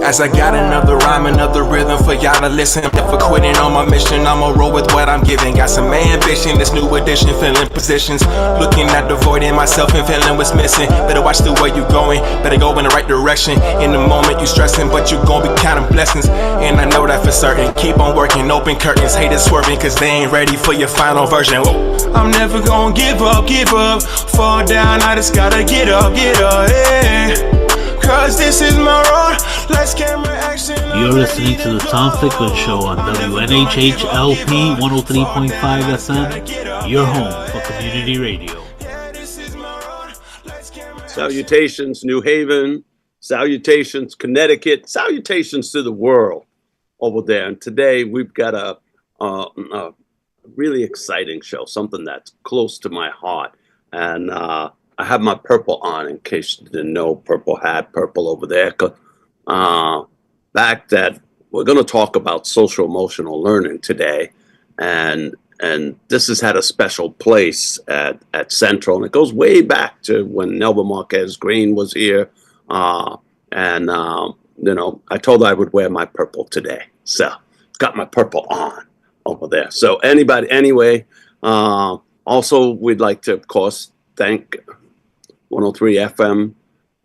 As I got another rhyme, another rhythm for y'all to listen. Never quitting on my mission, I'ma roll with what I'm giving. Got some ambition, this new edition, filling positions. Looking at the void in myself and feeling what's missing. Better watch the way you going, better go in the right direction. In the moment you stressing, but you gon' be counting blessings. And I know that for certain. Keep on working, open curtains, haters swerving, cause they ain't ready for your final version. Whoa. I'm never gonna give up, fall down, I just gotta get up, yeah. Cause this is my road. Let's camera action. You're listening to the Tom Ficklin Show on WNHHLP 103.5 FM, your home for community radio. Salutations, New Haven. Salutations, Connecticut. Salutations to the world over there. And today we've got a really exciting show, something that's close to my heart. And I have my purple on, in case you didn't know. Purple hat, purple over there. Back that we're going to talk about social emotional learning today, and this has had a special place at Central, and it goes way back to when Nelva Marquez Green was here. I told her I would wear my purple today, so got my purple on over there. So also we'd like to, of course, thank 103 FM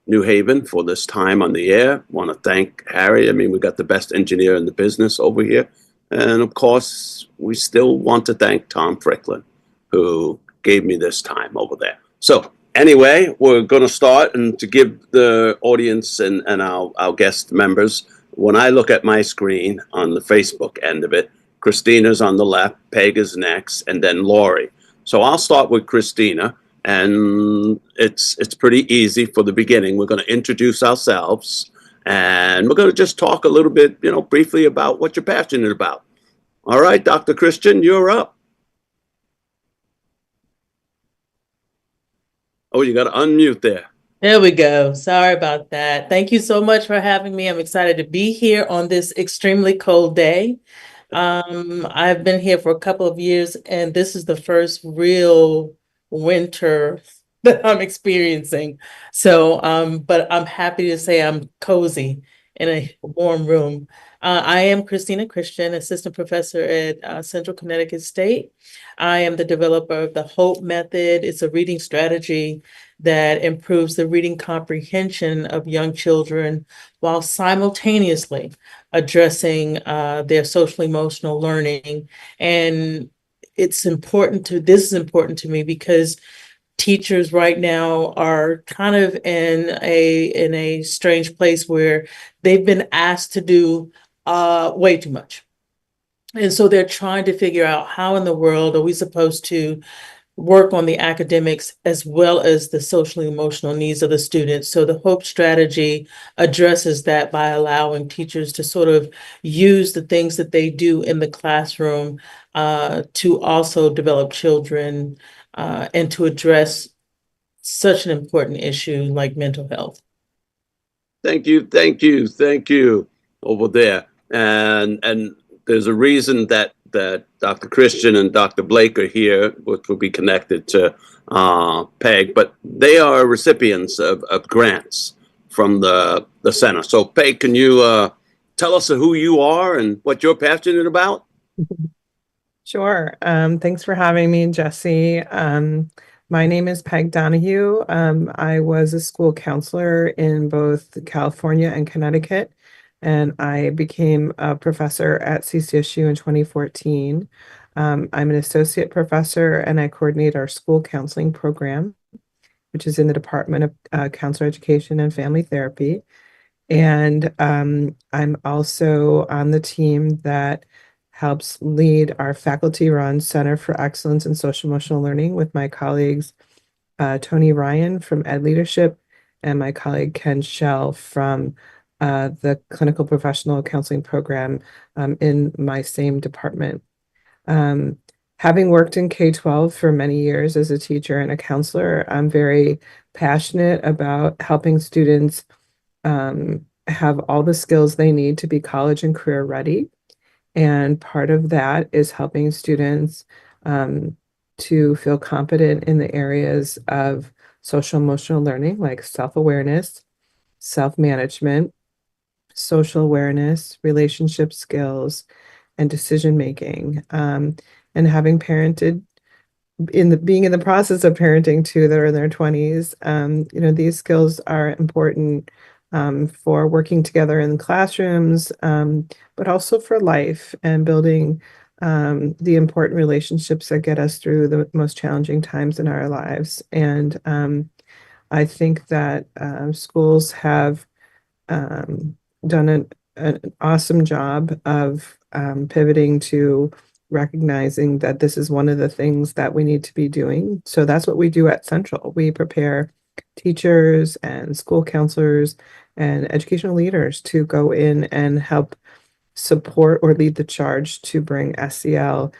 New Haven for this time on the air. Want to thank Harry. I mean, we got the best engineer in the business over here. And of course, we still want to thank Tom Ficklin, who gave me this time over there. So anyway, we're going to start, and to give the audience and our guest members, when I look at my screen on the Facebook end of it, Christina's on the left, Peg is next, and then Lori. So I'll start with Christina. And it's pretty easy for the beginning. We're going to introduce ourselves, and we're going to just talk a little bit, briefly about what you're passionate about. All right, Dr. Christian, you're up. Oh, you got to unmute there. There we go. Sorry about that. Thank you so much for having me. I'm excited to be here on this extremely cold day. I've been here for a couple of years, and this is the first real winter that I'm experiencing. So, but I'm happy to say I'm cozy in a warm room. I am Christina Christian, assistant professor at Central Connecticut State. I am the developer of the HOPE method. It's a reading strategy that improves the reading comprehension of young children while simultaneously addressing their social emotional learning. And this is important to me because teachers right now are kind of in a strange place where they've been asked to do way too much. And so they're trying to figure out how in the world are we supposed to work on the academics as well as the social emotional needs of the students. So the HOPE strategy addresses that by allowing teachers to sort of use the things that they do in the classroom to also develop children and to address such an important issue like mental health. Thank you over there. And there's a reason that Dr. Christian and Dr. Blake are here, which will be connected to Peg, but they are recipients of grants from the center. So Peg, can you tell us who you are and what you're passionate about? Sure. Thanks for having me, Jesse. My name is Peg Donahue. I was a school counselor in both California and Connecticut, and I became a professor at CCSU in 2014. I'm an associate professor, and I coordinate our school counseling program, which is in the Department of Counselor Education and Family Therapy. And I'm also on the team that helps lead our faculty-run Center for Excellence in Social Emotional Learning with my colleagues Tony Ryan from Ed Leadership and my colleague Ken Schell from the Clinical Professional Counseling Program in my same department. Having worked in K-12 for many years as a teacher and a counselor, I'm very passionate about helping students have all the skills they need to be college and career ready. And part of that is helping students to feel competent in the areas of social emotional learning, like self-awareness, self-management, social awareness, relationship skills, and decision making. And having parented being in the process of parenting two that are in their 20s, these skills are important for working together in classrooms, but also for life and building the important relationships that get us through the most challenging times in our lives. And I think that schools have done an awesome job of pivoting to recognizing that this is one of the things that we need to be doing. So that's what we do at Central. We prepare teachers and school counselors and educational leaders to go in and help support or lead the charge to bring SEL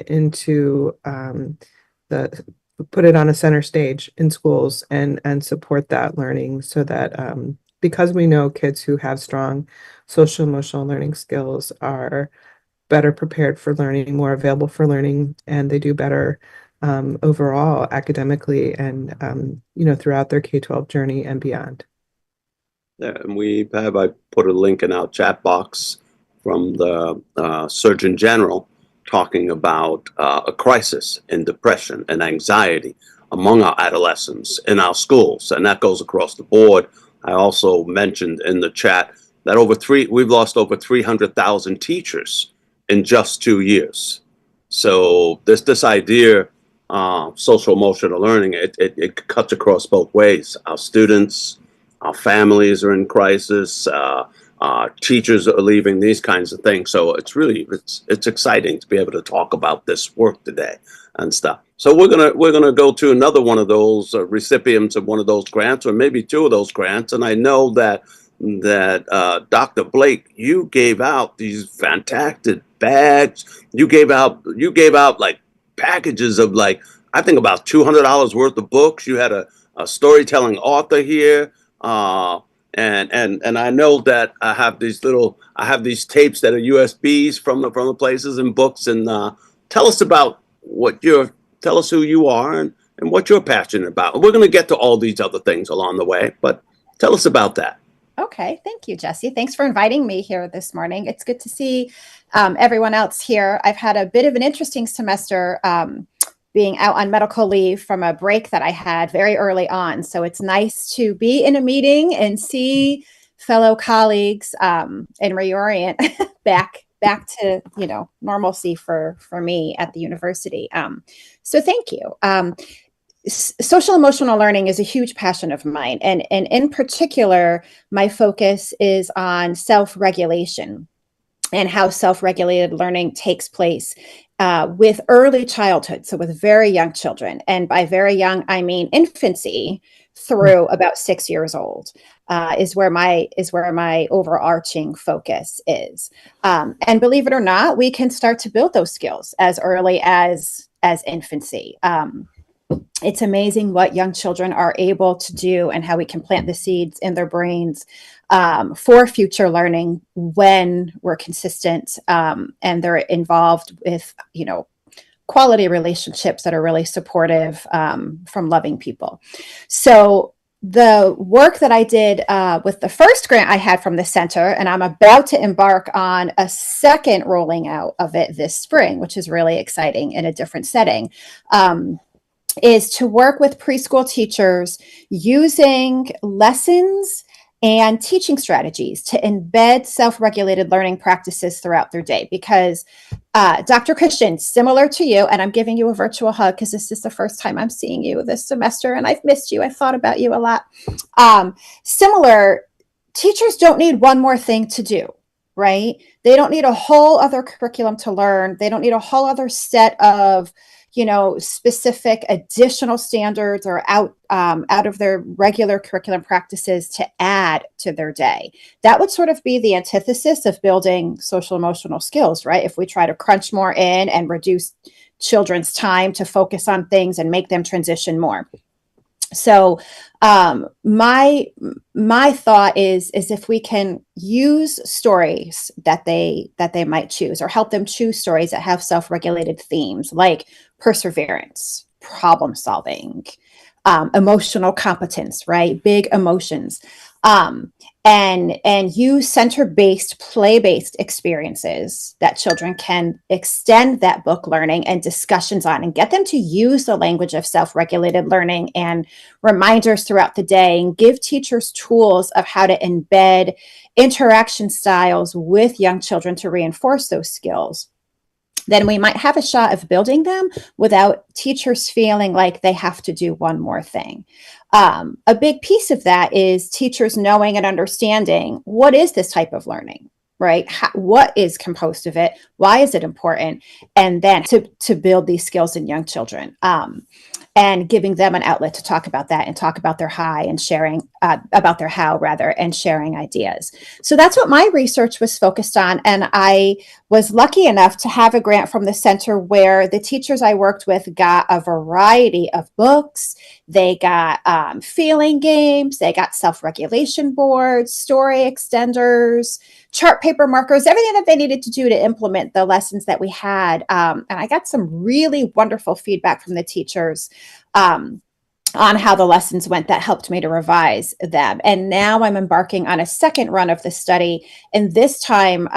into the put it on a center stage in schools and support that learning so that because we know kids who have strong social emotional learning skills are better prepared for learning, more available for learning, and they do better overall academically and throughout their K-12 journey and beyond. Yeah, and I put a link in our chat box from the Surgeon General talking about a crisis in depression and anxiety among our adolescents in our schools, and that goes across the board. I also mentioned in the chat that we've lost over 300,000 teachers in just 2 years. So this idea, social emotional learning, it cuts across both ways. Our students, our families are in crisis. Teachers are leaving, these kinds of things. So it's exciting to be able to talk about this work today and stuff. So we're gonna go to another one of those recipients of one of those grants, or maybe two of those grants. And I know that Dr. Blake, you gave out these fantastic bags. You gave out like packages of like, I think about $200 worth of books. You had a storytelling author here. And I know that I have these tapes that are USBs from the places and books. And tell us who you are and what you're passionate about. And we're going to get to all these other things along the way, but tell us about that. Okay, thank you, Jesse. Thanks for inviting me here this morning. It's good to see everyone else here. I've had a bit of an interesting semester being out on medical leave from a break that I had very early on. So it's nice to be in a meeting and see fellow colleagues and reorient back to normalcy for me at the university. So thank you. Social emotional learning is a huge passion of mine. And in particular, my focus is on self-regulation and how self-regulated learning takes place with early childhood. So with very young children. And by very young, I mean infancy through about 6 years old is where my overarching focus is. And believe it or not, we can start to build those skills as early as infancy. It's amazing what young children are able to do and how we can plant the seeds in their brains for future learning when we're consistent and they're involved with, quality relationships that are really supportive from loving people. So the work that I did with the first grant I had from the center, and I'm about to embark on a second rolling out of it this spring, which is really exciting in a different setting, is to work with preschool teachers using lessons and teaching strategies to embed self-regulated learning practices throughout their day. Because Dr. Christian, similar to you, and I'm giving you a virtual hug because this is the first time I'm seeing you this semester and I've missed you. I've thought about you a lot. Similar, teachers don't need one more thing to do, right? They don't need a whole other curriculum to learn. They don't need a whole other set of specific additional standards or out of their regular curriculum practices to add to their day. That would sort of be the antithesis of building social emotional skills, right? If we try to crunch more in and reduce children's time to focus on things and make them transition more. So my thought is if we can use stories that they might choose or help them choose stories that have self-regulated themes like perseverance, problem solving, emotional competence, right? Big emotions. and use center-based, play-based experiences that children can extend that book learning and discussions on, and get them to use the language of self-regulated learning and reminders throughout the day, and give teachers tools of how to embed interaction styles with young children to reinforce those skills, then we might have a shot of building them without teachers feeling like they have to do one more thing. A big piece of that is teachers knowing and understanding, what is this type of learning, right? What is composed of it? Why is it important? And then to build these skills in young children. And giving them an outlet to talk about that and talk about their high and sharing about their how rather, and sharing ideas. So that's what my research was focused on. And I was lucky enough to have a grant from the center where the teachers I worked with got a variety of books. They got feeling games, they got self-regulation boards, story extenders, chart paper markers, everything that they needed to do to implement the lessons that we had. And I got some really wonderful feedback from the teachers on how the lessons went that helped me to revise them. And now I'm embarking on a second run of the study, and this time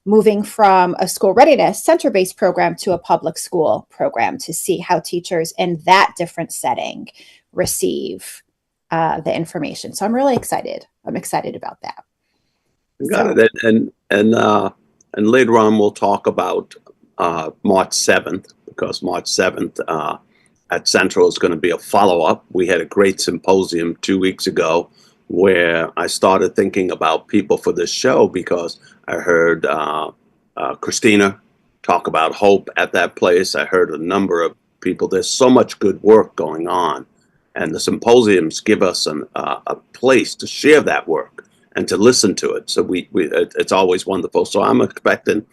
moving from a school readiness center-based program to a public school program to see how teachers in that different setting receive the information. So I'm really excited. I'm excited about that. Got it. And later on, we'll talk about March 7th, because March 7th at Central is going to be a follow-up. We had a great symposium 2 weeks ago where I started thinking about people for this show, because I heard Christina talk about hope at that place. I heard a number of people. There's so much good work going on, and the symposiums give us a place to share that work and to listen to it. So it's always wonderful. So I'm expecting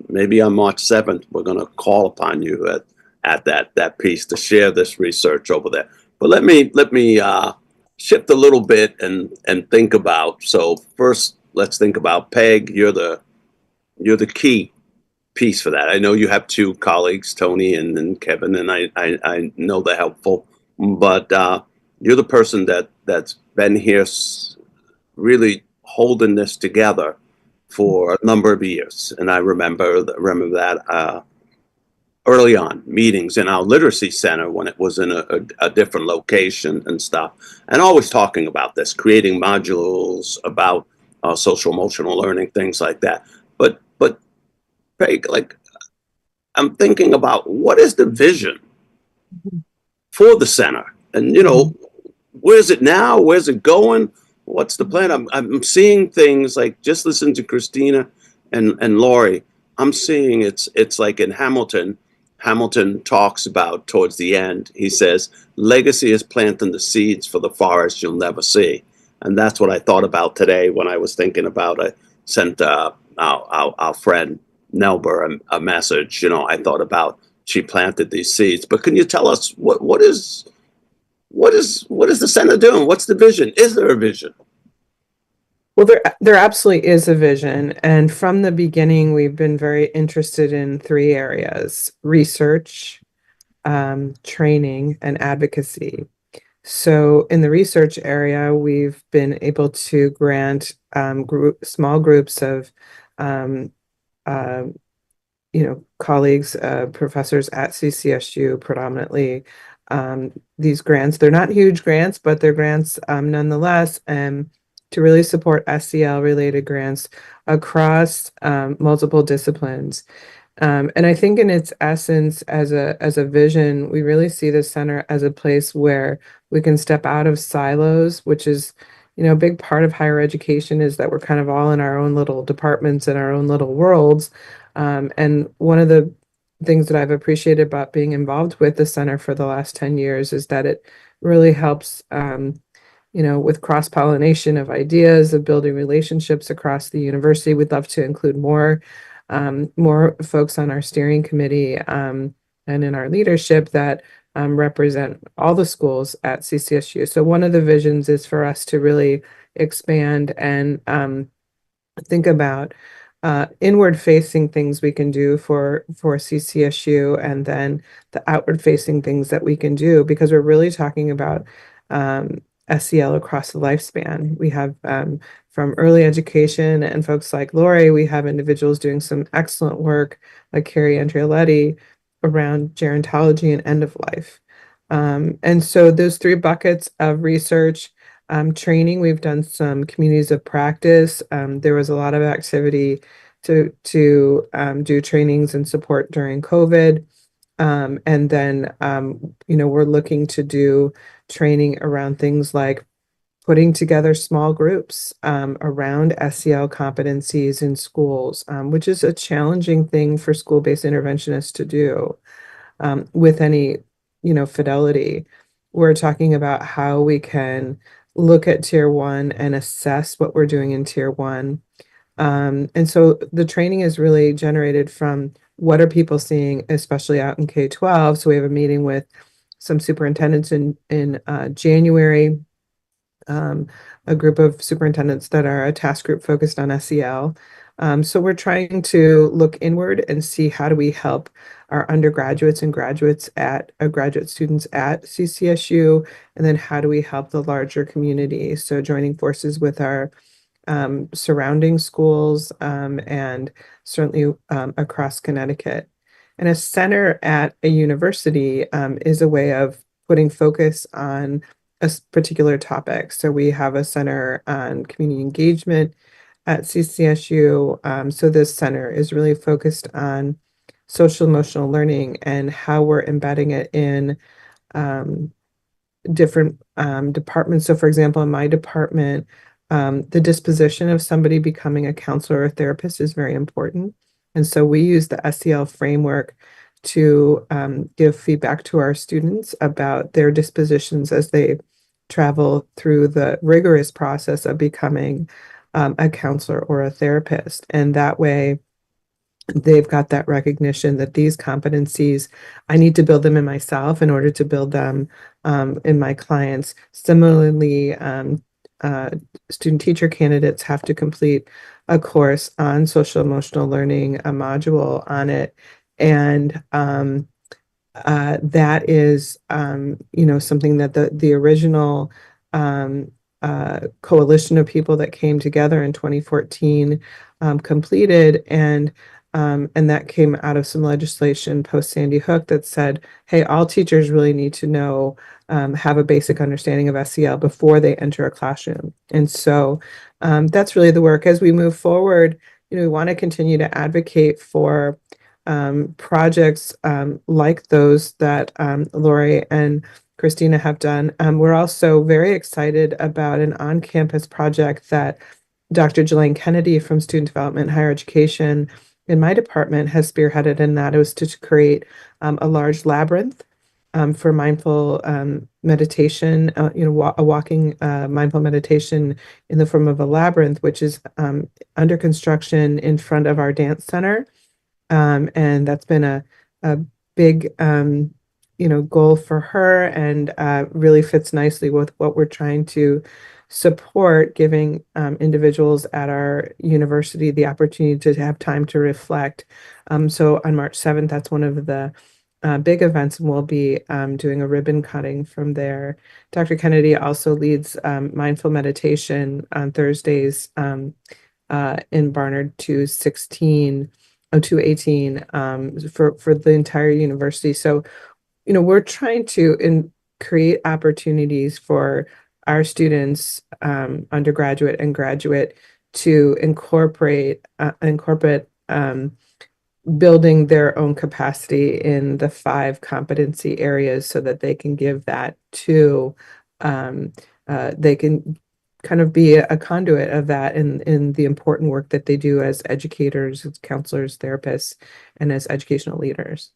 maybe on March 7th, we're going to call upon you at that piece to share this research over there. But let me shift a little bit and think about. So first, let's think about Peg. You're the key piece for that. I know you have two colleagues, Tony and Kevin, and I know they're helpful. But you're the person that's been here really holding this together for a number of years. And I remember that early on, meetings in our literacy center when it was in a different location and stuff, and always talking about this, creating modules about social emotional learning, things like that. But Peg, like, I'm thinking about, what is the vision for the center? And, where's it now? Where's it going? What's the plan? I'm seeing things like, just listen to Christina and Lori. I'm seeing it's like in Hamilton. Hamilton talks about towards the end, he says, legacy is planting the seeds for the forest you'll never see. And that's what I thought about today when I was thinking about, I sent our friend Nelber a message. I thought about, she planted these seeds. But can you tell us what is the center doing? What's the vision? Is there a vision? Well, there absolutely is a vision. And from the beginning, we've been very interested in three areas: research, training, and advocacy. So in the research area, we've been able to grant small groups of colleagues, professors at CCSU predominantly, these grants. They're not huge grants, but they're grants nonetheless, and to really support SEL related grants across multiple disciplines. And I think in its essence, as a vision, we really see the center as a place where we can step out of silos, which is, a big part of higher education is that we're kind of all in our own little departments and our own little worlds. And one of the things that I've appreciated about being involved with the center for the last 10 years is that it really helps, with cross-pollination of ideas, of building relationships across the university. We'd love to include more folks on our steering committee and in our leadership that represent all the schools at CCSU. So one of the visions is for us to really expand and think about inward-facing things we can do for CCSU, and then the outward-facing things that we can do, because we're really talking about SEL across the lifespan. We have from early education and folks like Lori, we have individuals doing some excellent work like Carrie Andreoletti around gerontology and end of life. And so those three buckets of research, training, we've done some communities of practice. There was a lot of activity to do trainings and support during COVID. And then, we're looking to do training around things like putting together small groups around SEL competencies in schools, which is a challenging thing for school-based interventionists to do with any, fidelity. We're talking about how we can look at tier one and assess what we're doing in tier one. And so the training is really generated from what are people seeing, especially out in K-12. So we have a meeting with some superintendents in January, a group of superintendents that are a task group focused on SEL. So we're trying to look inward and see how do we help our undergraduates and graduates graduate students at CCSU, and then how do we help the larger community? So joining forces with our surrounding schools and certainly across Connecticut. And a center at a university is a way of putting focus on a particular topic. So we have a center on community engagement at CCSU. So this center is really focused on social emotional learning and how we're embedding it in different departments. So for example, in my department, the disposition of somebody becoming a counselor or therapist is very important. And so we use the SEL framework to give feedback to our students about their dispositions as they travel through the rigorous process of becoming a counselor or a therapist. And that way, they've got that recognition that these competencies, I need to build them in myself in order to build them in my clients. Similarly, student teacher candidates have to complete a course on social emotional learning, a module on it. And that is, something that the original coalition of people that came together in 2014 completed, and that came out of some legislation post Sandy Hook that said, hey, all teachers really need to know, have a basic understanding of SEL before they enter a classroom. And so that's really the work. As we move forward, we want to continue to advocate for projects like those that Lori and Christina have done. We're also very excited about an on-campus project that Dr. Jelaine Kennedy from Student Development and Higher Education in my department has spearheaded, and that is to create a large labyrinth for mindful meditation, a walking mindful meditation in the form of a labyrinth, which is under construction in front of our dance center. And that's been a big, goal for her, and really fits nicely with what we're trying to support, giving individuals at our university the opportunity to have time to reflect. So on March 7th, that's one of the big events, and we'll be doing a ribbon cutting from there. Dr. Kennedy also leads mindful meditation on Thursdays in Barnard 218 for the entire university. So, we're trying to create opportunities for our students, undergraduate and graduate, to incorporate building their own capacity in the 5 competency areas so that they can give that to, they can kind of be a conduit of that in the important work that they do as educators, as counselors, therapists, and as educational leaders.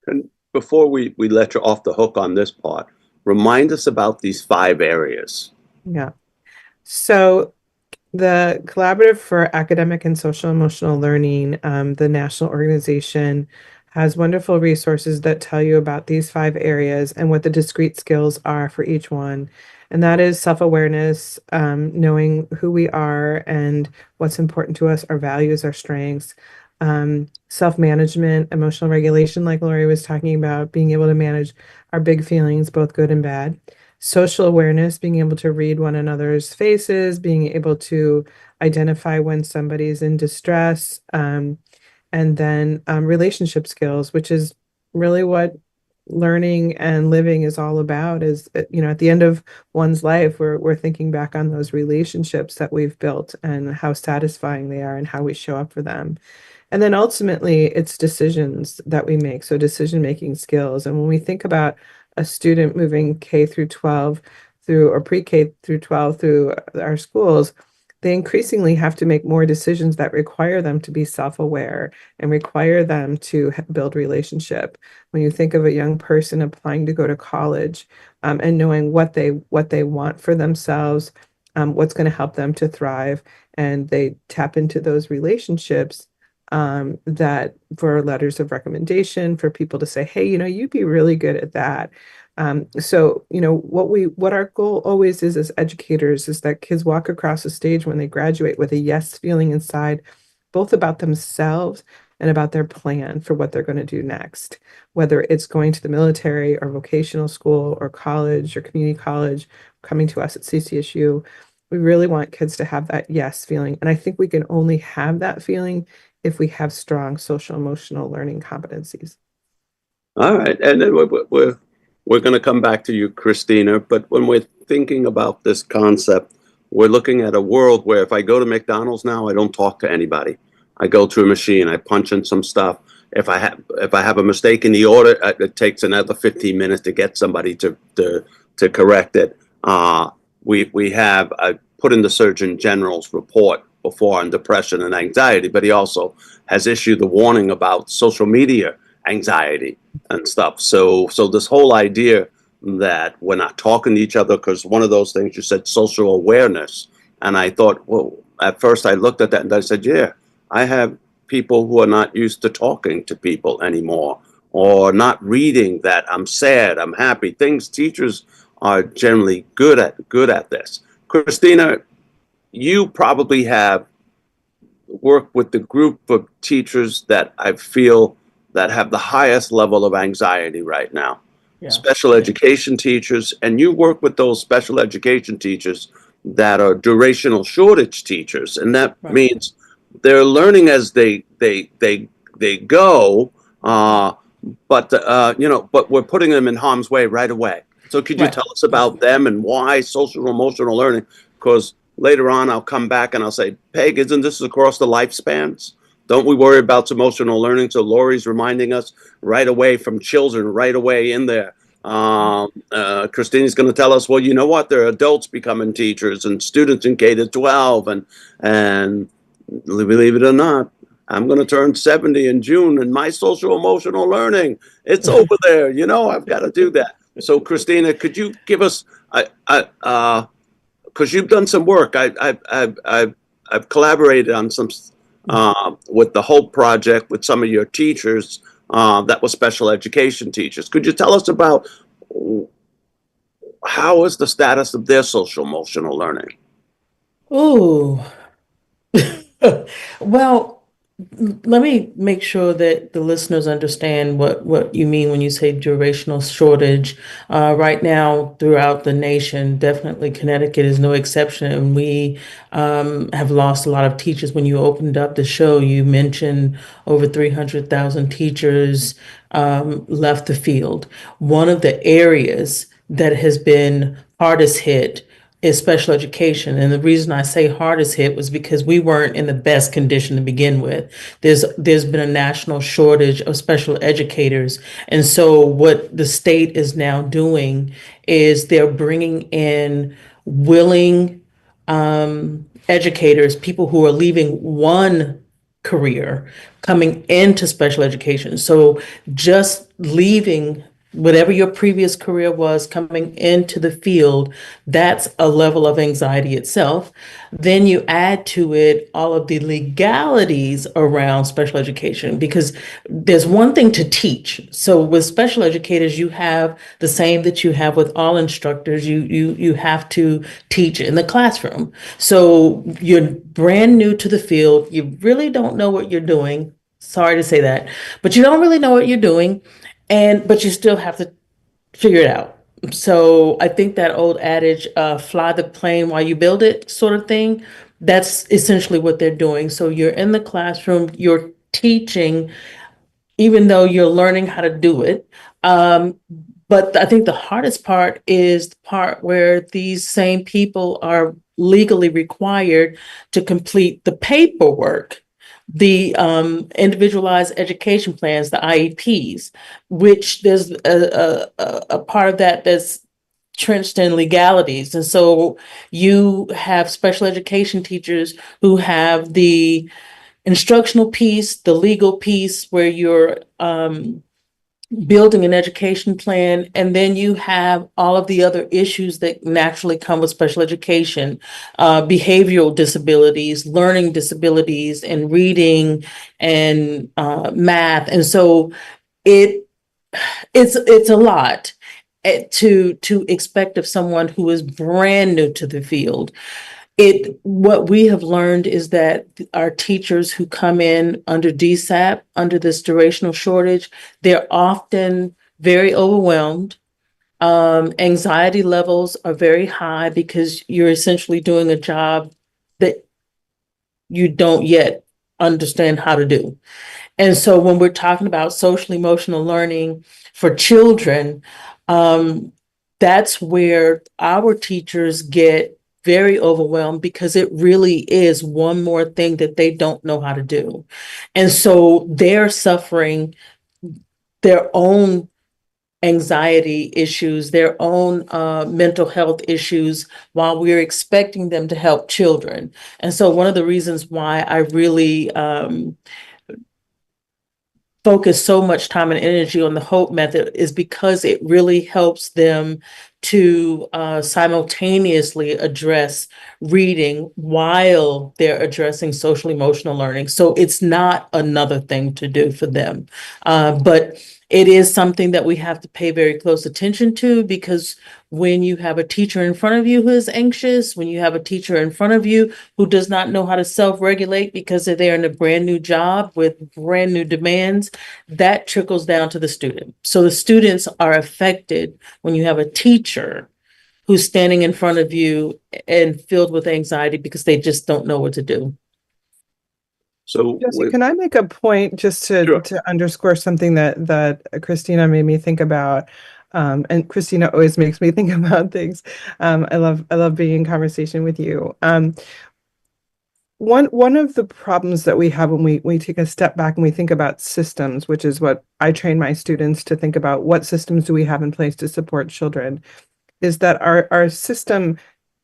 And before we let you off the hook on this part, remind us about these 5 areas. Yeah. So the Collaborative for Academic and Social Emotional Learning, the national organization, has wonderful resources that tell you about these 5 areas and what the discrete skills are for each one. And that is self-awareness, knowing who we are and what's important to us, our values, our strengths, self-management, emotional regulation, like Lori was talking about, being able to manage our big feelings, both good and bad. social awareness, being able to read one another's faces, being able to identify when somebody's in distress, and then relationship skills, which is really what learning and living is all about. Is at the end of one's life, we're thinking back on those relationships that we've built and how satisfying they are and how we show up for them. And then ultimately, it's decisions that we make. So decision making skills. And when we think about a student moving K through 12 through or pre-K through 12 through our schools, they increasingly have to make more decisions that require them to be self-aware and require them to build relationship. When you think of a young person applying to go to college, and knowing what they want for themselves, what's going to help them to thrive, and they tap into those relationships, that for letters of recommendation, for people to say, hey, you'd be really good at that. So, what our goal always is as educators is that kids walk across the stage when they graduate with a yes feeling inside, both about themselves and about their plan for what they're going to do next, whether it's going to the military or vocational school or college or community college, coming to us at CCSU. We really want kids to have that yes feeling. And I think we can only have that feeling if we have strong social emotional learning competencies. All right, and then we're going to come back to you, Christina. But when we're thinking about this concept, we're looking at a world where if I go to McDonald's now, I don't talk to anybody. I go to a machine, I punch in some stuff. If I have a mistake in the order, it takes another 15 minutes to get somebody to correct it. We have put in the Surgeon General's report before on depression and anxiety, but he also has issued the warning about social media anxiety and stuff. So this whole idea that we're not talking to each other, because one of those things you said, social awareness. And I thought, well, at first I looked at that and I said, yeah, I have people who are not used to talking to people anymore, or not reading that I'm sad, I'm happy. Things teachers are generally good at this. Christina, you probably have worked with the group of teachers that I feel that have the highest level of anxiety right now. Yeah. Special education teachers, and you work with those special education teachers that are durational shortage teachers, and that means they're learning as they go, but we're putting them in harm's way right away. So could you tell us about them and why social emotional learning? Because later on I'll come back and I'll say, Peg, isn't this across the lifespans? Don't we worry about emotional learning? So Lori's reminding us right away from children, right away in there. Christina's going to tell us, well, you know what? There are adults becoming teachers and students in K-12. And believe it or not, I'm going to turn 70 in June, and my social emotional learning, it's over there. I've got to do that. So Christina, could you give us, because you've done some work. I've collaborated on some with the Hope Project with some of your teachers that were special education teachers. Could you tell us about how is the status of their social emotional learning? Ooh. Well, let me make sure that the listeners understand what you mean when you say durational shortage. Right now, throughout the nation, definitely Connecticut is no exception. And we have lost a lot of teachers. When you opened up the show, you mentioned over 300,000 teachers left the field. One of the areas that has been hardest hit is special education. And the reason I say hardest hit was because we weren't in the best condition to begin with. There's been a national shortage of special educators. And so what the state is now doing is they're bringing in willing educators, people who are leaving one career, coming into special education. So just leaving whatever your previous career was, coming into the field, that's a level of anxiety itself. Then you add to it all of the legalities around special education, because there's one thing to teach. So with special educators, you have the same that you have with all instructors. You have to teach in the classroom. So you're brand new to the field. You really don't know what you're doing. Sorry to say that, but you don't really know what you're doing. But you still have to figure it out. So I think that old adage, fly the plane while you build it, sort of thing, that's essentially what they're doing. So you're in the classroom, you're teaching, even though you're learning how to do it. But I think the hardest part is the part where these same people are legally required to complete the paperwork, the individualized education plans, the IEPs, which there's a part of that that's trenched in legalities. And so you have special education teachers who have the instructional piece, the legal piece where you're building an education plan, and then you have all of the other issues that naturally come with special education, behavioral disabilities, learning disabilities, and reading and math. And so it it's a lot to expect of someone who is brand new to the field. What we have learned is that our teachers who come in under DSAP, under this durational shortage, they're often very overwhelmed. Anxiety levels are very high because you're essentially doing a job that you don't yet understand how to do. And so when we're talking about social emotional learning for children, that's where our teachers get very overwhelmed because it really is one more thing that they don't know how to do. And so they're suffering their own anxiety issues, their own mental health issues, while we're expecting them to help children. And so one of the reasons why I really focus so much time and energy on the HOPE method is because it really helps them to simultaneously address reading while they're addressing social emotional learning. So it's not another thing to do for them. But it is something that we have to pay very close attention to, because when you have a teacher in front of you who is anxious, when you have a teacher in front of you who does not know how to self-regulate because they're in a brand new job with brand new demands, that trickles down to the student. So the students are affected when you have a teacher who's standing in front of you and filled with anxiety because they just don't know what to do. So Jesse, can I make a point just Sure. to underscore something that Christina made me think about? And Christina always makes me think about things. I love being in conversation with you. One of the problems that we have when we take a step back and we think about systems, which is what I train my students to think about, what systems do we have in place to support children, is that our system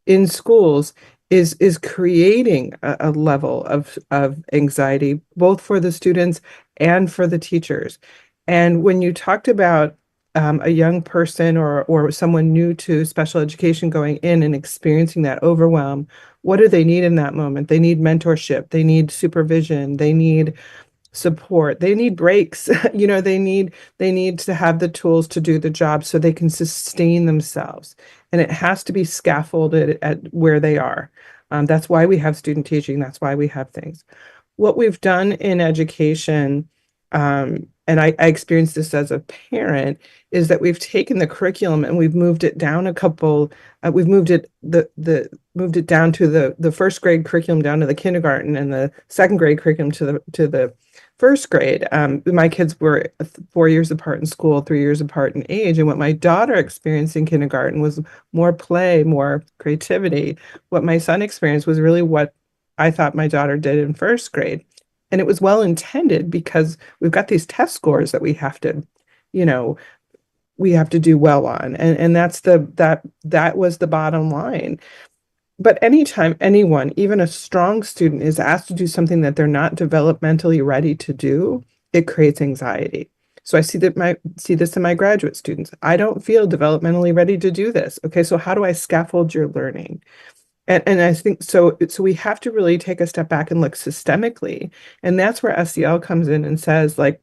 in schools is creating a level of anxiety, both for the students and for the teachers. And when you talked about a young person or someone new to special education going in and experiencing that overwhelm, what do they need in that moment? They need mentorship, they need supervision, they need support, they need breaks. They need to have the tools to do the job so they can sustain themselves, and it has to be scaffolded at where they are. That's why we have student teaching, that's why we have things. What we've done in education, and I experienced this as a parent, is that we've taken the curriculum and we've moved it down a couple. We've moved it down to the first grade curriculum down to the kindergarten, and the second grade curriculum to the first grade. My kids were 4 years apart in school, 3 years apart in age, and what my daughter experienced in kindergarten was more play, more creativity. What my son experienced was really what I thought my daughter did in first grade. And it was well intended because we've got these test scores that we have to, we have to do well on. And that was the bottom line. But anytime anyone, even a strong student, is asked to do something that they're not developmentally ready to do, it creates anxiety. So I see this in my graduate students. I don't feel developmentally ready to do this. Okay, so how do I scaffold your learning? And I think so we have to really take a step back and look systemically. And that's where SEL comes in and says, like,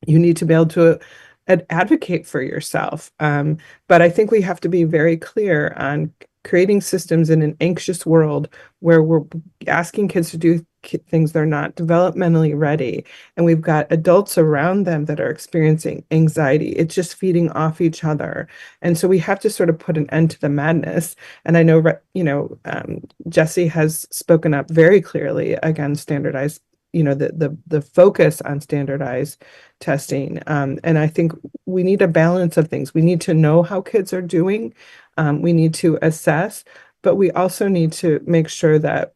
you need to be able to advocate for yourself. But I think we have to be very clear on creating systems in an anxious world where we're asking kids to do things they're not developmentally ready, and we've got adults around them that are experiencing anxiety. It's just feeding off each other, and so we have to sort of put an end to the madness. And I know, Jesse has spoken up very clearly against standardized, the focus on standardized testing. And I think we need a balance of things. We need to know how kids are doing. We need to assess, but we also need to make sure that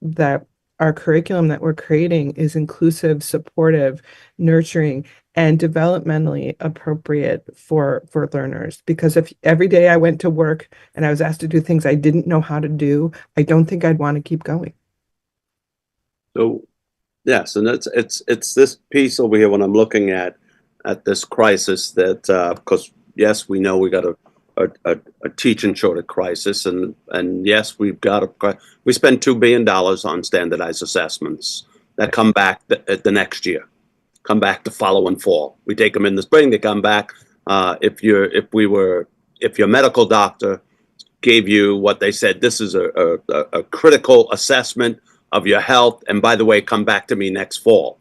our curriculum that we're creating is inclusive, supportive, nurturing, and developmentally appropriate for learners. Because if every day I went to work and I was asked to do things I didn't know how to do, I don't think I'd want to keep going. So yes, and it's this piece over here when I'm looking at this crisis that because yes, we know we got a teaching shortage crisis, and yes, we spend $2 billion on standardized assessments that come back the next year, come back the following fall. We take them in the spring, they come back. If your medical doctor gave you what they said, this is a critical assessment of your health, and by the way, come back to me next fall,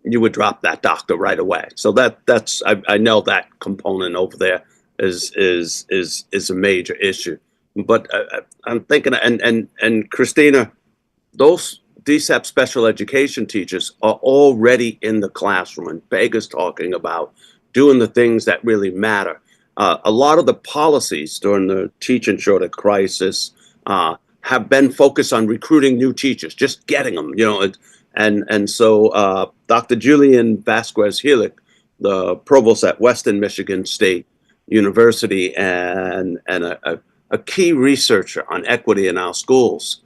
you would drop that doctor right away. So that's I know that component over there is a major issue. But I'm thinking, and Christina, those DSAP special education teachers are already in the classroom, and Peg is talking about doing the things that really matter. A lot of the policies during the teaching shortage crisis have been focused on recruiting new teachers, just getting them, and so Dr. Julian Vasquez-Healy, the provost at Western Michigan State University and a key researcher on equity in our schools,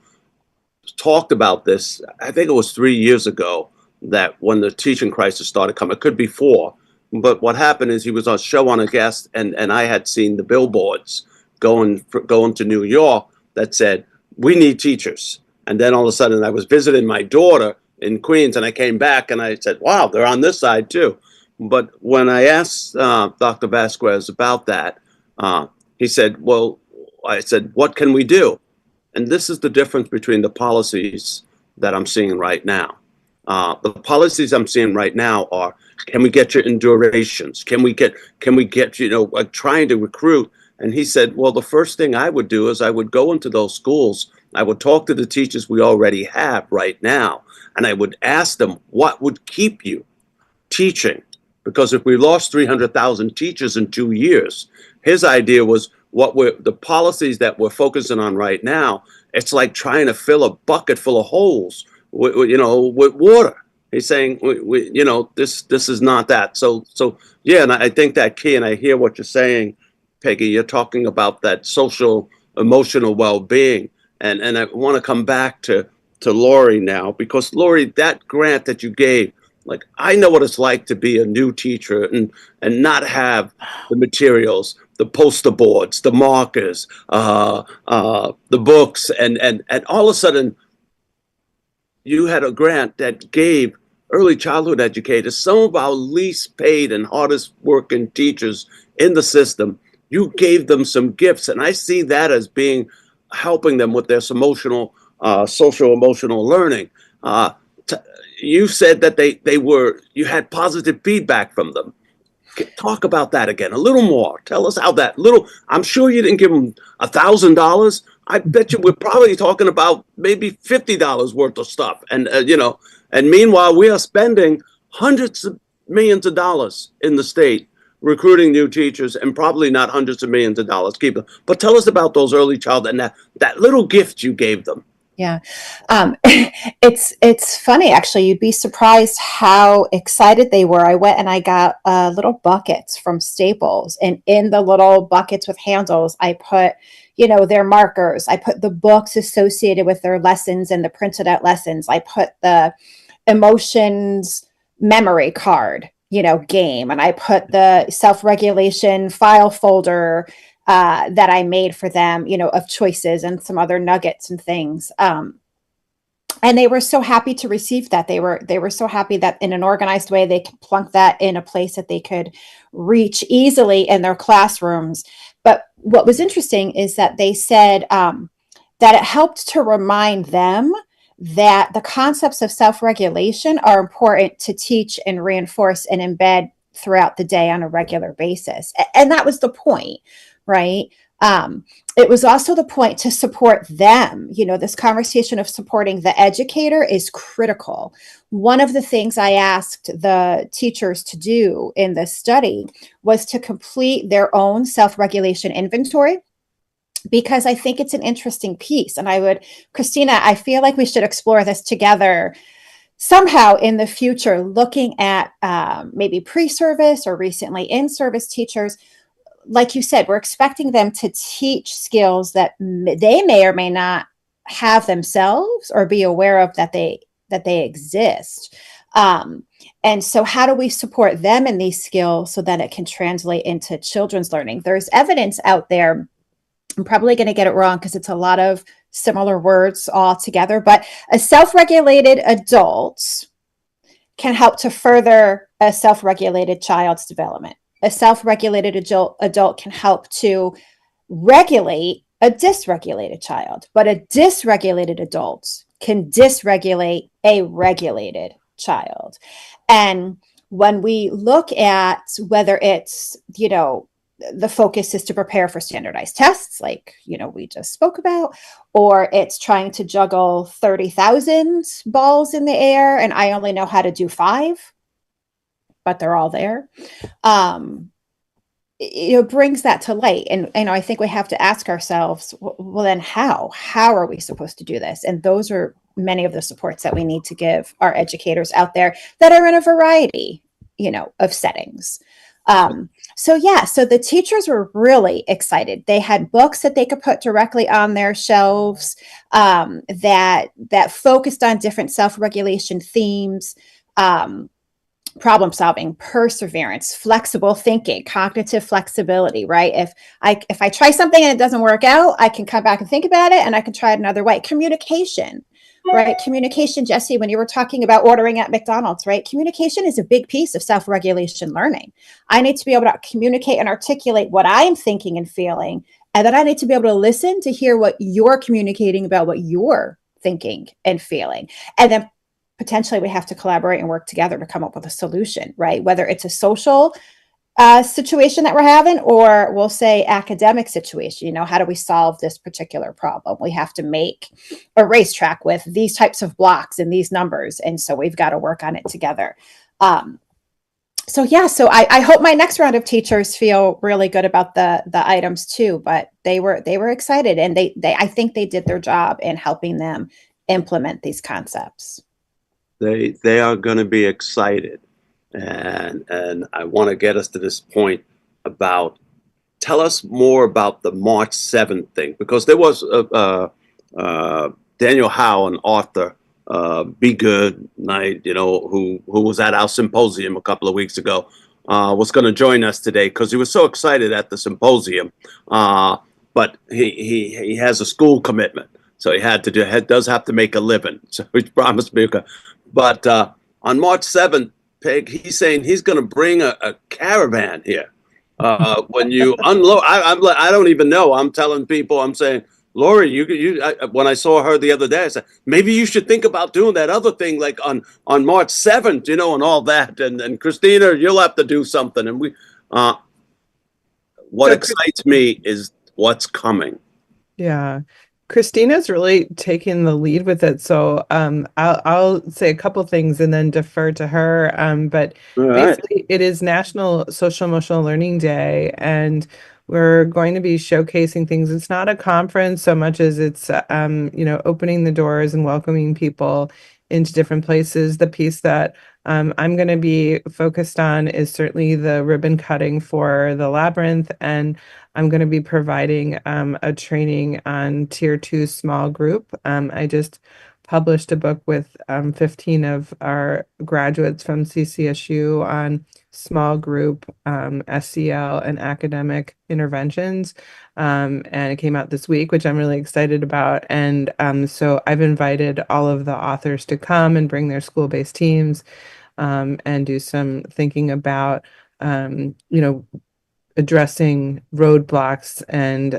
talked about this. I think it was 3 years ago that when the teaching crisis started coming, it could be 4. But what happened is he was on a show on a guest, and I had seen the billboards going to New York that said, "We need teachers." And then all of a sudden I was visiting my daughter in Queens, and I came back and I said, wow, they're on this side too. But when I asked Dr. Vasquez about that, he said, well, I said, what can we do? And this is the difference between the policies that I'm seeing right now. The policies I'm seeing right now are, can we get you in durations? Can we get trying to recruit? And he said, well, the first thing I would do is I would go into those schools. I would talk to the teachers we already have right now, and I would ask them, what would keep you teaching? Because if we lost 300,000 teachers in 2 years, his idea was the policies that we're focusing on right now, it's like trying to fill a bucket full of holes with water. He's saying, this is not that. So yeah, and I think that key, and I hear what you're saying, Peggy, you're talking about that social, emotional well-being. And I want to come back to Lori now, because Lori, that grant that you gave, like, I know what it's like to be a new teacher and not have the materials, the poster boards, the markers, the books, and all of a sudden you had a grant that gave early childhood educators, some of our least paid and hardest working teachers in the system. You gave them some gifts, and I see that as being helping them with their social emotional learning. You said that you had positive feedback from them. Talk about that again a little more. Tell us how I'm sure you didn't give them $1,000. I bet you we're probably talking about maybe $50 worth of stuff. And meanwhile, we are spending hundreds of millions of dollars in the state recruiting new teachers, and probably not hundreds of millions of dollars keep them. But tell us about those early childhood and that little gift you gave them. Yeah. It's funny, actually. You'd be surprised how excited they were. I went and I got little buckets from Staples, and in the little buckets with handles, I put, their markers. I put the books associated with their lessons and the printed out lessons. I put the emotions memory card, game, and I put the self-regulation file folder that I made for them, of choices and some other nuggets and things. And they were so happy to receive that. They were so happy that in an organized way, they could plunk that in a place that they could reach easily in their classrooms. But what was interesting is that they said that it helped to remind them that the concepts of self-regulation are important to teach and reinforce and embed throughout the day on a regular basis. And that was the point, right? It was also the point to support them. You know, this conversation of supporting the educator is critical. One of the things I asked the teachers to do in this study was to complete their own self-regulation inventory, because I think it's an interesting piece. And Christina, I feel like we should explore this together somehow in the future, looking at maybe pre-service or recently in-service teachers. Like you said, we're expecting them to teach skills that they may or may not have themselves or be aware of that they exist. And so how do we support them in these skills so that it can translate into children's learning? There's evidence out there. I'm probably going to get it wrong because it's a lot of similar words all together, but a self-regulated adult can help to further a self-regulated child's development. A self-regulated adult can help to regulate a dysregulated child, but a dysregulated adult can dysregulate a regulated child. And when we look at whether it's, you know, the focus is to prepare for standardized tests, like, you know, we just spoke about, or it's trying to juggle 30,000 balls in the air and I only know how to do 5, but they're all there. It brings that to light. And I think we have to ask ourselves, well, then how are we supposed to do this? And those are many of the supports that we need to give our educators out there that are in a variety, you know, of settings. So the teachers were really excited. They had books that they could put directly on their shelves that focused on different self-regulation themes, problem solving, perseverance, flexible thinking, cognitive flexibility, right? If I try something and it doesn't work out, I can come back and think about it and I can try it another way. Communication, right? Communication, Jesse, when you were talking about ordering at McDonald's, right? Communication is a big piece of self-regulation learning. I need to be able to communicate and articulate what I'm thinking and feeling. And then I need to be able to listen to hear what you're communicating about what you're thinking and feeling. And then potentially we have to collaborate and work together to come up with a solution, right? Whether it's a social situation that we're having, or we'll say academic situation, you know, how do we solve this particular problem? We have to make a racetrack with these types of blocks and these numbers. And so we've got to work on it together. So I hope my next round of teachers feel really good about the items too, but they were excited and I think they did their job in helping them implement these concepts. They are going to be excited. And I want to get us to this point about, tell us more about the March 7th thing, because there was Daniel Howe, an author, Be Good Night, you know, who was at our symposium a couple of weeks ago, was going to join us today because he was so excited at the symposium. But he has a school commitment, so he does have to make a living. So he promised me. But on March 7th, Peg, he's saying he's going to bring a caravan here. When you unload, I don't even know. I'm telling people, I'm saying, Lori, when I saw her the other day, I said, maybe you should think about doing that other thing, like on March 7th, you know, and all that. And Christina, you'll have to do something. And what excites me is what's coming. Yeah. Christina's really taking the lead with it. So I'll say a couple things and then defer to her. But basically, it is National Social Emotional Learning Day, and we're going to be showcasing things. It's not a conference so much as it's opening the doors and welcoming people into different places. The piece that I'm going to be focused on is certainly the ribbon cutting for the labyrinth, and I'm going to be providing a training on Tier 2 small group. I just published a book with 15 of our graduates from CCSU on small group SEL and academic interventions. And it came out this week, which I'm really excited about. And so I've invited all of the authors to come and bring their school-based teams and do some thinking about, addressing roadblocks and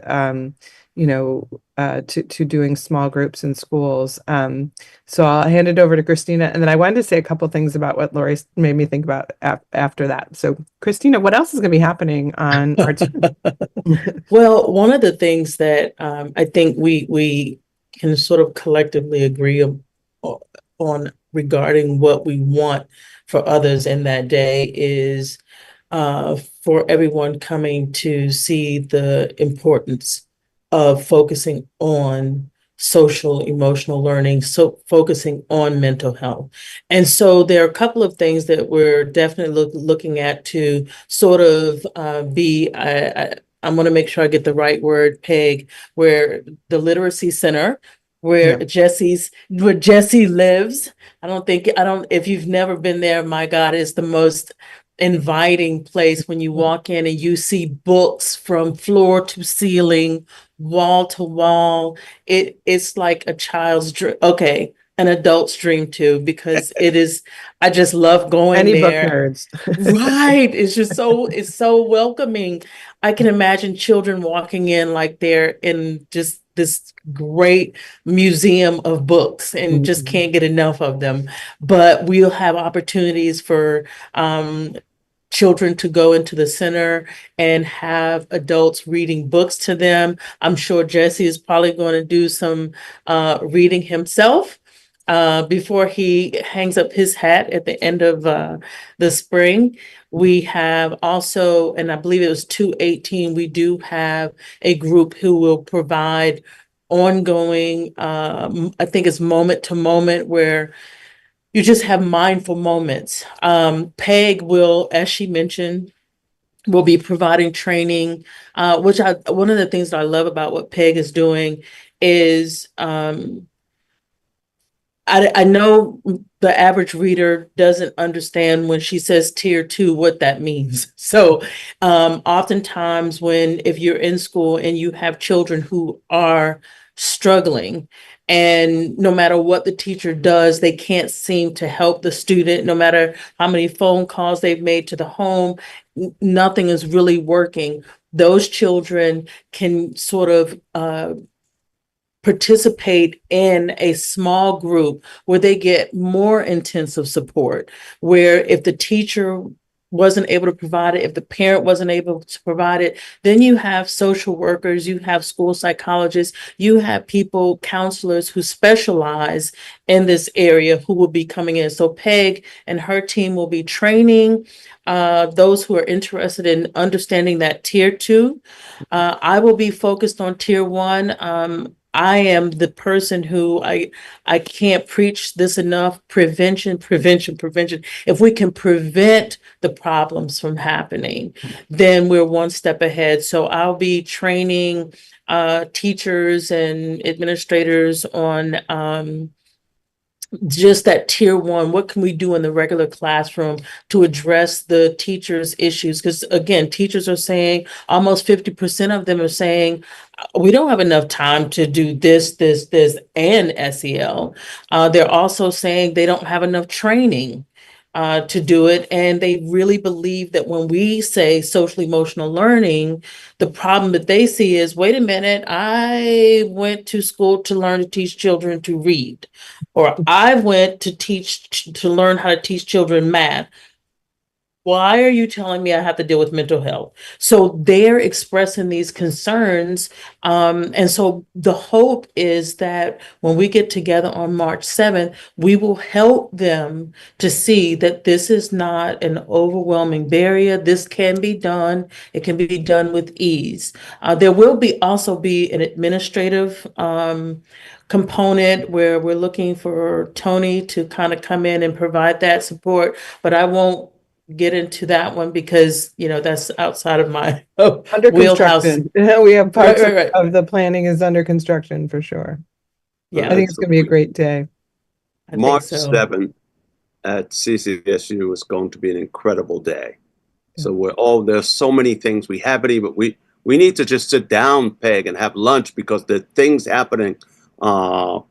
to doing small groups in schools. So I'll hand it over to Christina, and then I wanted to say a couple things about what Lori made me think about after that. So Christina, what else is going to be happening on our team? Well, one of the things that I think we can sort of collectively agree on regarding what we want for others in that day is for everyone coming to see the importance of focusing on social emotional learning, so focusing on mental health. And so there are a couple of things that we're definitely looking at to sort of be I'm going to make sure I get the right word, PEG, where the literacy center, where Jesse lives. If you've never been there, my God, it's the most inviting place when you walk in and you see books from floor to ceiling, wall to wall. It's like a child's dream. Okay, an adult's dream too, because it is, I just love going Any book there. nerds. Right. It's so welcoming. I can imagine children walking in like they're in just this great museum of books and just can't get enough of them. But we'll have opportunities for children to go into the center and have adults reading books to them. I'm sure Jesse is probably going to do some reading himself before he hangs up his hat at the end of the spring. We have also, and I believe it was 218, we do have a group who will provide ongoing, I think it's moment to moment, where you just have mindful moments. Peg will, as she mentioned, will be providing training, one of the things that I love about what Peg is doing is I know the average reader doesn't understand when she says tier 2 what that means. So oftentimes if you're in school and you have children who are struggling, and no matter what the teacher does, they can't seem to help the student, no matter how many phone calls they've made to the home, nothing is really working. Those children can sort of participate in a small group where they get more intensive support, where if the teacher wasn't able to provide it, if the parent wasn't able to provide it, then you have social workers, you have school psychologists, you have people, counselors who specialize in this area who will be coming in. So Peg and her team will be training those who are interested in understanding that tier 2. I will be focused on tier 1. I am the person who I can't preach this enough. Prevention. If we can prevent the problems from happening, then we're one step ahead. So I'll be training teachers and administrators on just that tier 1. What can we do in the regular classroom to address the teachers' issues? Because again, teachers are saying, almost 50% of them are saying, we don't have enough time to do this, and SEL. They're also saying they don't have enough training to do it. And they really believe that when we say social emotional learning, the problem that they see is, wait a minute, I went to school to learn to teach children to read, or I went to learn how to teach children math. Why are you telling me I have to deal with mental health? So they're expressing these concerns. And so the hope is that when we get together on March 7th, we will help them to see that this is not an overwhelming barrier. This can be done. It can be done with ease. There will also be an administrative component where we're looking for Tony to kind of come in and provide that support, but I won't get into that one because that's outside of my Under wheelhouse. construction. We have parts Right. of the planning is under construction for sure. Yeah, I think it's going to be a great day. I think March so. 7th at CCSU is going to be an incredible day. So there's so many things we haven't even, we need to just sit down, Peg, and have lunch because there are things happening. We all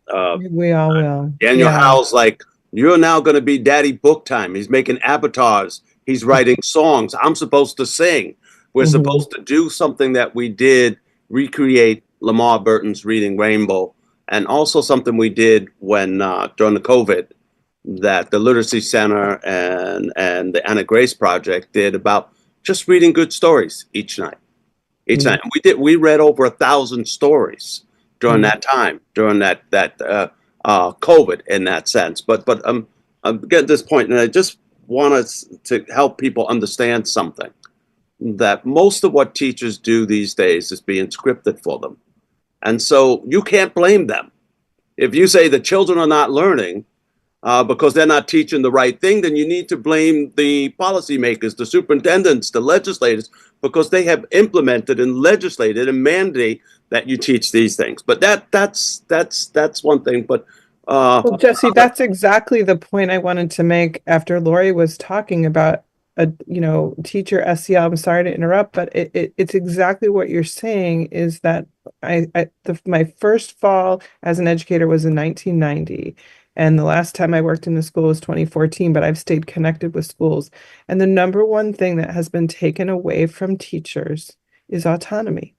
will. Daniel Howe's like, you're now going to be daddy book time. He's making avatars He's writing songs. I'm supposed to sing. We're supposed to do something that we did, recreate Lamar Burton's Reading Rainbow, and also something we did when during the COVID that the Literacy Center and the Anna Grace Project did about just reading good stories each night. Each night we read over 1,000 stories during that time, during that COVID in that sense. But I'm getting to this point, and I just want us to help people understand something, that most of what teachers do these days is being scripted for them. And so you can't blame them. If you say the children are not learning because they're not teaching the right thing, then you need to blame the policymakers, the superintendents, the legislators, because they have implemented and legislated and mandate that you teach these things. But that's one thing. But well, Jesse, that's exactly the point I wanted to make after Lori was talking about teacher SEL. I'm sorry to interrupt, but it's exactly what you're saying, is that my first fall as an educator was in 1990. And the last time I worked in the school was 2014, but I've stayed connected with schools. And the number one thing that has been taken away from teachers is autonomy.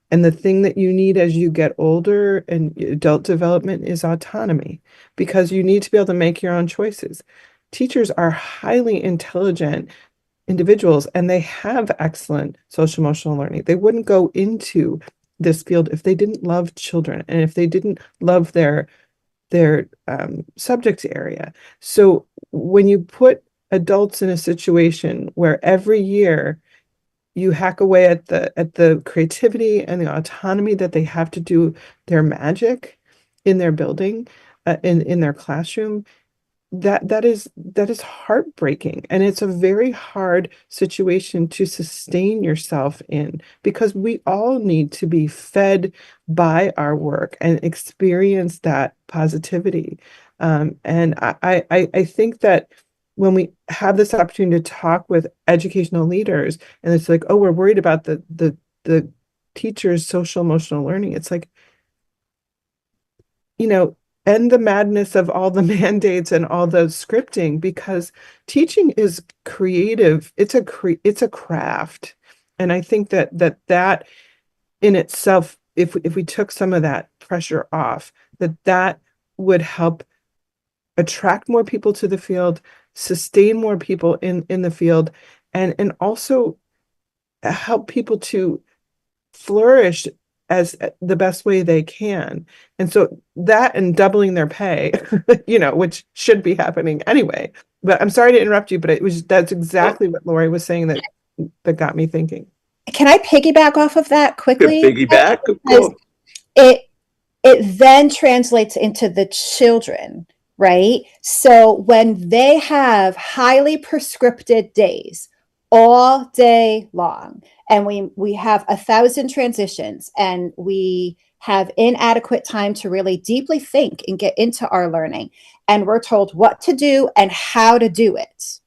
And the thing that you need as you get older and adult development is autonomy, because you need to be able to make your own choices. Teachers are highly intelligent individuals, and they have excellent social emotional learning. They wouldn't go into this field if they didn't love children and if they didn't love their subject area. So when you put adults in a situation where every year you hack away at the creativity and the autonomy that they have to do their magic in their building, in their classroom, that is heartbreaking. And it's a very hard situation to sustain yourself in, because we all need to be fed by our work and experience that positivity. And I think that when we have this opportunity to talk with educational leaders, and it's like, oh, we're worried about the teachers' social emotional learning. It's like, end the madness of all the mandates and all the scripting, because teaching is creative. It's a craft. And I think that in itself, if we took some of that pressure off, that would help attract more people to the field, sustain more people in the field, and also help people to flourish as the best way they can. And so that, and doubling their pay, which should be happening anyway. But I'm sorry to interrupt you, but that's exactly what Lori was saying that got me thinking. Can I piggyback off of that quickly? Piggyback, of course. It then translates into the children, right? So when they have highly prescripted days all day long, and we have 1,000 transitions, and we have inadequate time to really deeply think and get into our learning, and we're told what to do and how to do it.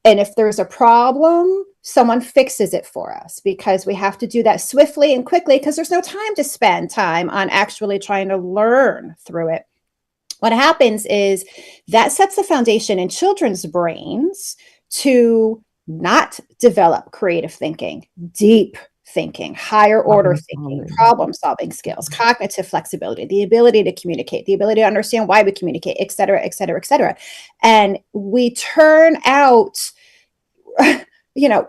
And if there's a problem, someone fixes it for us, because we have to do that swiftly and quickly, because there's no time to spend time on actually trying to learn through it. What happens is that sets the foundation in children's brains to not develop creative thinking, deep thinking, higher order thinking, problem solving skills, cognitive flexibility, the ability to communicate, the ability to understand why we communicate, et cetera, et cetera, et cetera. And we turn out,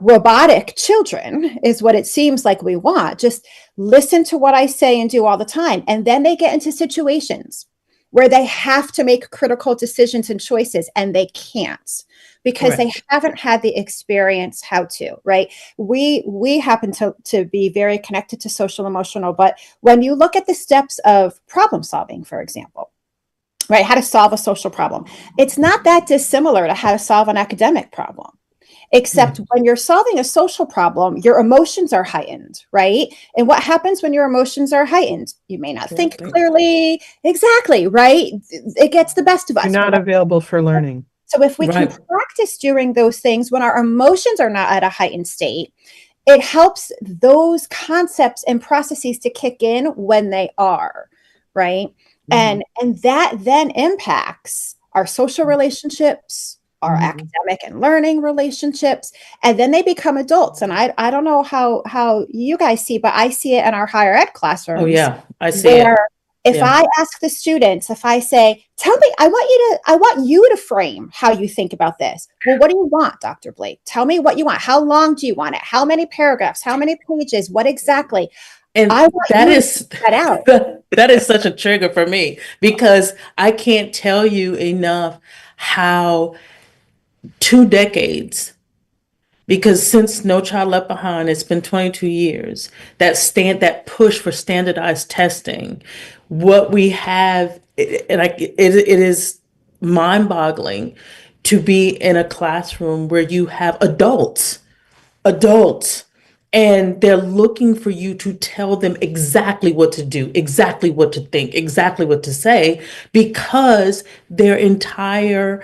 robotic children is what it seems like we want. Just listen to what I say and do all the time. And then they get into situations where they have to make critical decisions and choices, and they can't, because they haven't had the experience how to, right? We happen to be very connected to social emotional, but when you look at the steps of problem solving, for example, right, how to solve a social problem, it's not that dissimilar to how to solve an academic problem. Except when you're solving a social problem, your emotions are heightened, right? And what happens when your emotions are heightened? You may not think clearly. Exactly, right? It gets the best of us. You're not available for learning. So if we can practice during those things when our emotions are not at a heightened state, it helps those concepts and processes to kick in when they are, right? And that then impacts our social relationships, our Mhm. academic and learning relationships, and then they become adults. And I don't know how you guys see, but I see it in our higher ed classrooms. Oh yeah, I see it. Where if Yeah. I ask the students, if I say, tell me, I want you to frame how you think about this. Well, what do you want, Dr. Blake? Tell me what you want. How long do you want it? How many paragraphs? How many pages? What exactly? And I want that you to is figure that out. that is such a trigger for me because I can't tell you enough how 2 decades, because since No Child Left Behind, it's been 22 years, that push for standardized testing, what we have, it is mind-boggling to be in a classroom where you have adults, and they're looking for you to tell them exactly what to do, exactly what to think, exactly what to say, because their entire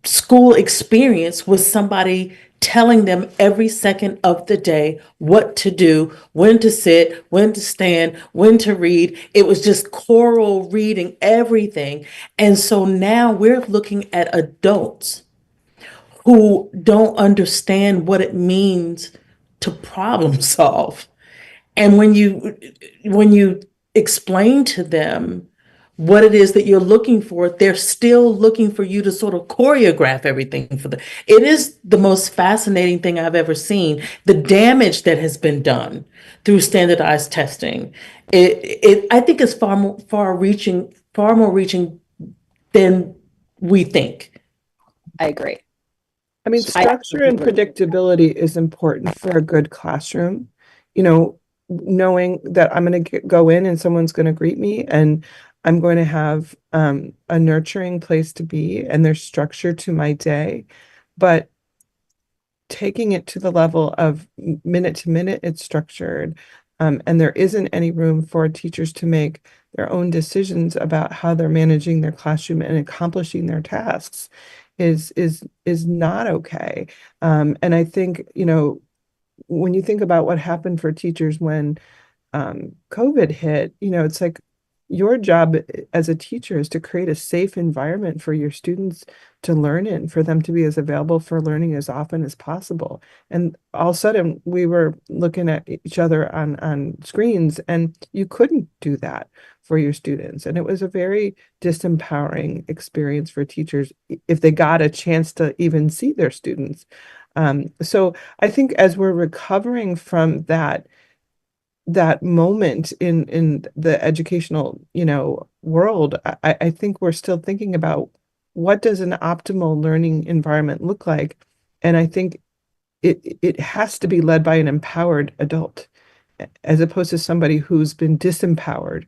school experience was somebody telling them every second of the day what to do, when to sit, when to stand, when to read. It was just choral reading, everything. And so now we're looking at adults who don't understand what it means to problem solve. And when you explain to them what it is that you're looking for, they're still looking for you to sort of choreograph everything for them. It is the most fascinating thing I've ever seen. The damage that has been done through standardized testing. I think it's far more reaching than we think. I agree. I mean, I structure and absolutely agree. predictability is important for a good classroom. You know, knowing that I'm going to go in and someone's going to greet me and I'm going to have a nurturing place to be and there's structure to my day. But taking it to the level of minute to minute, it's structured. And there isn't any room for teachers to make their own decisions about how they're managing their classroom and accomplishing their tasks is not okay. And I think, you know, when you think about what happened for teachers when COVID hit, you know, it's like your job as a teacher is to create a safe environment for your students to learn in, for them to be as available for learning as often as possible. And all of a sudden, we were looking at each other on screens, and you couldn't do that for your students. And it was a very disempowering experience for teachers if they got a chance to even see their students. So I think as we're recovering from that moment in the educational, you know, world, I think we're still thinking about what does an optimal learning environment look like, and I think it has to be led by an empowered adult as opposed to somebody who's been disempowered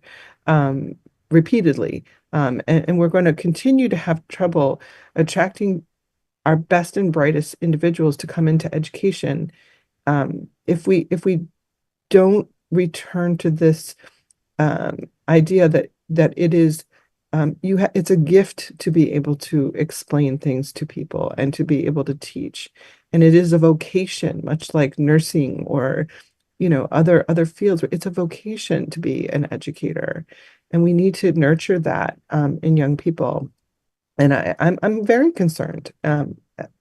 um, repeatedly, and we're going to continue to have trouble attracting our best and brightest individuals to come into education if we don't return to this idea that it is it's a gift to be able to explain things to people and to be able to teach, and it is a vocation, much like nursing or you know other fields. It's a vocation to be an educator, and we need to nurture that in young people. And I'm very concerned,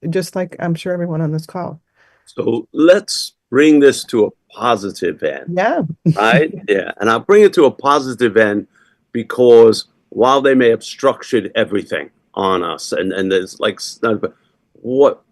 just like I'm sure everyone on this call. So let's bring this to a positive end, Yeah. right? Yeah. And I'll bring it to a positive end because while they may have structured everything on us and there's like what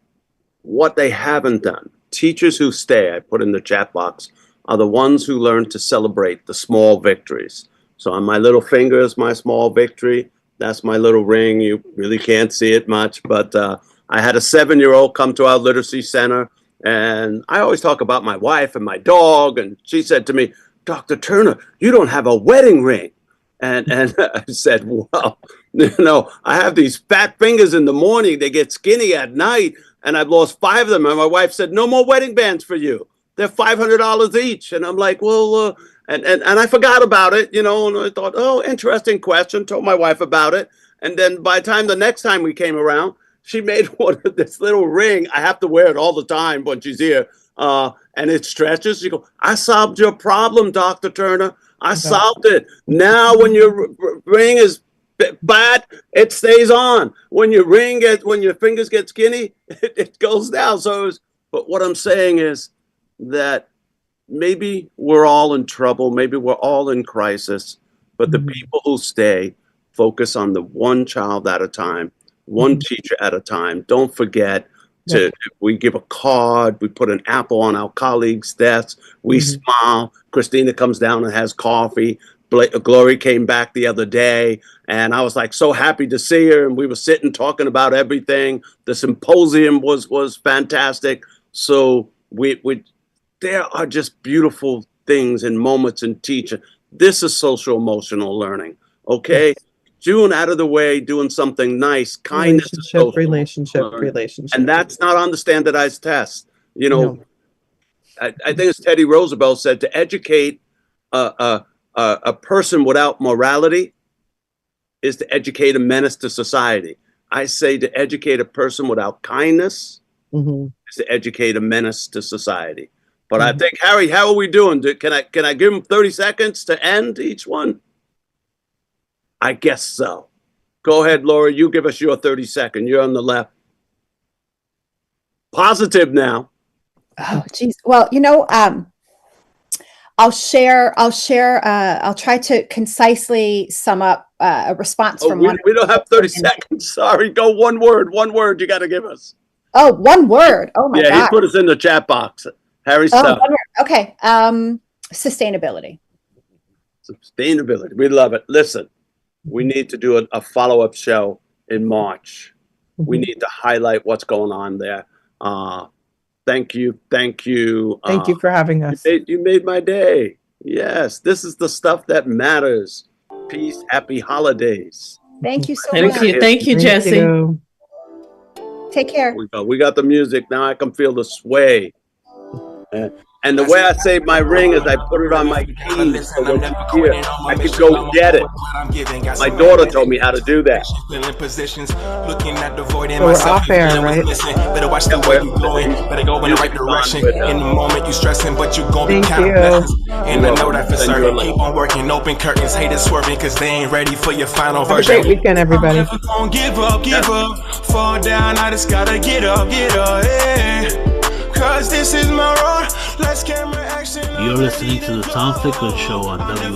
they haven't done, teachers who stay, I put in the chat box, are the ones who learn to celebrate the small victories. So on my little finger is my small victory. That's my little ring. You really can't see it much, but I had a 7-year-old come to our literacy center, and I always talk about my wife and my dog, and she said to me, Dr. Turner, you don't have a wedding ring. And I said, well, you know, I have these fat fingers in the morning. They get skinny at night, and I've lost 5 of them. And my wife said, no more wedding bands for you. They're $500 each. And I'm like, well, and I forgot about it, you know, and I thought, oh, interesting question. Told my wife about it. And then by the time the next time we came around, she made one of this little ring. I have to wear it all the time when she's here. And it stretches. She goes, I solved your problem, Dr. Turner. I solved it. Now when your ring is but it stays on. When your when your fingers get skinny, it goes down. But what I'm saying is that maybe we're all in trouble. Maybe we're all in crisis. But the people who stay focus on the one child at a time, one teacher at a time. Don't forget to, we give a card, we put an apple on our colleagues' desks, we smile. Christina comes down and has coffee. Glory came back the other day, and I was like so happy to see her. And we were sitting talking about everything. The symposium was fantastic. So there are just beautiful things and moments in teaching. This is social emotional learning. Okay, June out of the way, doing something nice, kindness, relationship, and that's not on the standardized test. You know, I think it's Teddy Roosevelt said to educate a person without morality is to educate a menace to society. I say to educate a person without kindness is to educate a menace to society. But I think, Harry, how are we doing? Can I give him 30 seconds to end each one? I guess so. Go ahead, Laura. You give us your 30 seconds. You're on the left. Positive now. Oh, geez. Well, you know, I'll try to concisely sum up a response from one. We don't have 30 seconds. Sorry. Go one word. One word you got to give us. Oh, one word. Oh my God. Yeah, he put us in the chat box. Harry stuff. Okay. Sustainability. Sustainability. We love it. Listen, we need to do a follow-up show in March. We need to highlight what's going on there. Thank you. Thank you. Thank you for having us. You made my day. Yes, this is the stuff that matters. Peace. Happy holidays. Thank you so much. Thank you, Jesse. Take care. We got the music. Now I can feel the sway. And the way I save my ring is I put it on my keys. So when you hear, I can go get it. My daughter told me how to do that. So we're off air, right? Better watch the way you going. Better go in the right direction. In the moment you stressing, but you gon' be Thank kind you. of and I know that for certain. Keep on working, open curtains, haters swerving, cause they ain't ready for your final Have a version. great weekend, everybody. Never gon' give up, fall down, I just gotta get up, yeah. Cause this is my road. Let's camera action. You're listening to the Tom Ficklin Show on WN.